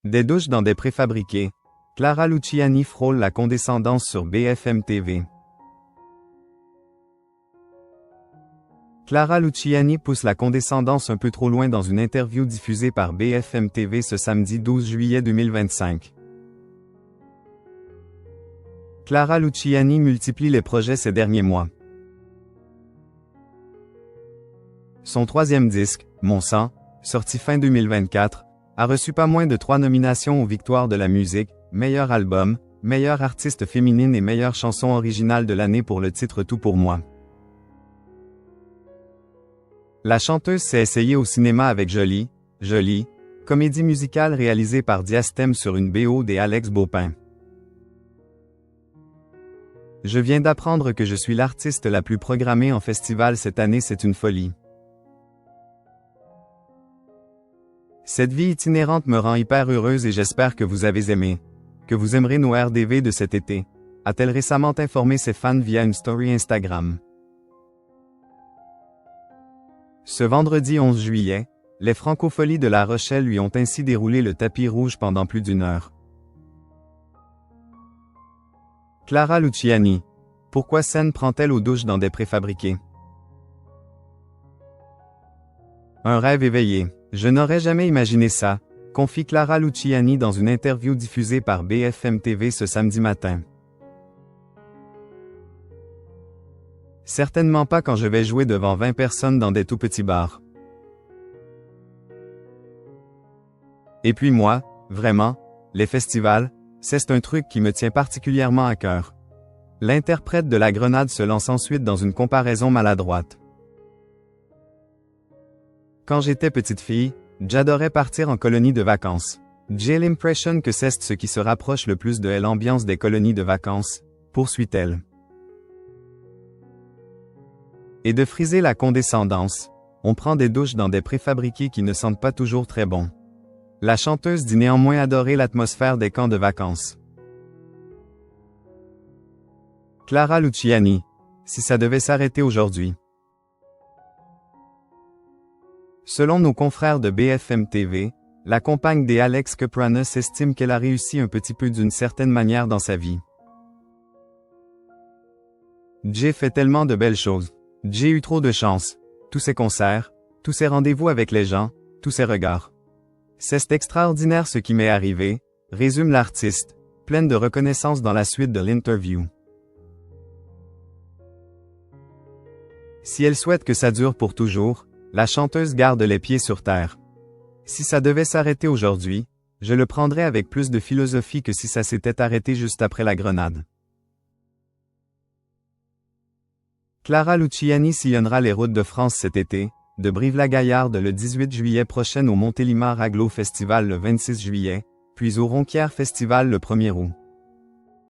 Des douches dans des préfabriqués. Clara Luciani frôle la condescendance sur BFM TV. Clara Luciani pousse la condescendance un peu trop loin dans une interview diffusée par BFM TV ce samedi 12 juillet 2025. Clara Luciani multiplie les projets ces derniers mois. Son troisième disque, Mon sang, sorti fin 2024, a reçu pas moins de 3 nominations aux Victoires de la musique, meilleur album, meilleure artiste féminine et meilleure chanson originale de l'année pour le titre Tout pour moi. La chanteuse s'est essayée au cinéma avec Jolie, comédie musicale réalisée par Diastème sur une BO des Alex Baupin. Je viens d'apprendre que je suis l'artiste la plus programmée en festival cette année, c'est une folie. Cette vie itinérante me rend hyper heureuse et j'espère que vous avez aimé. Que vous aimerez nos RDV de cet été, a-t-elle récemment informé ses fans via une story Instagram. Ce vendredi 11 juillet, les Francopholies de La Rochelle lui ont ainsi déroulé le tapis rouge pendant plus d'1 heure. Clara Luciani. Pourquoi scène prend-elle aux douches dans des préfabriqués? Un rêve éveillé. Je n'aurais jamais imaginé ça, confie Clara Luciani dans une interview diffusée par BFM TV ce samedi matin. Certainement pas quand je vais jouer devant 20 personnes dans des tout petits bars. Et puis moi, vraiment, les festivals, c'est un truc qui me tient particulièrement à cœur. L'interprète de La Grenade se lance ensuite dans une comparaison maladroite. Quand j'étais petite fille, j'adorais partir en colonie de vacances. J'ai l'impression que c'est ce qui se rapproche le plus de l'ambiance des colonies de vacances, poursuit-elle. Et de friser la condescendance, on prend des douches dans des préfabriqués qui ne sentent pas toujours très bon. La chanteuse dit néanmoins adorer l'atmosphère des camps de vacances. Clara Luciani. Si ça devait s'arrêter aujourd'hui. Selon nos confrères de BFM TV, la compagne des Alex Kapranos estime qu'elle a réussi un petit peu d'une certaine manière dans sa vie. J'ai fait tellement de belles choses. J'ai eu trop de chance. Tous ces concerts, tous ces rendez-vous avec les gens, tous ces regards. C'est extraordinaire ce qui m'est arrivé, résume l'artiste, pleine de reconnaissance dans la suite de l'interview. Si elle souhaite que ça dure pour toujours, la chanteuse garde les pieds sur terre. Si ça devait s'arrêter aujourd'hui, je le prendrais avec plus de philosophie que si ça s'était arrêté juste après La Grenade. Clara Luciani sillonnera les routes de France cet été, de Brive-la-Gaillarde le 18 juillet prochain au Montélimar Aglo Festival le 26 juillet, puis au Ronquière Festival le 1er août.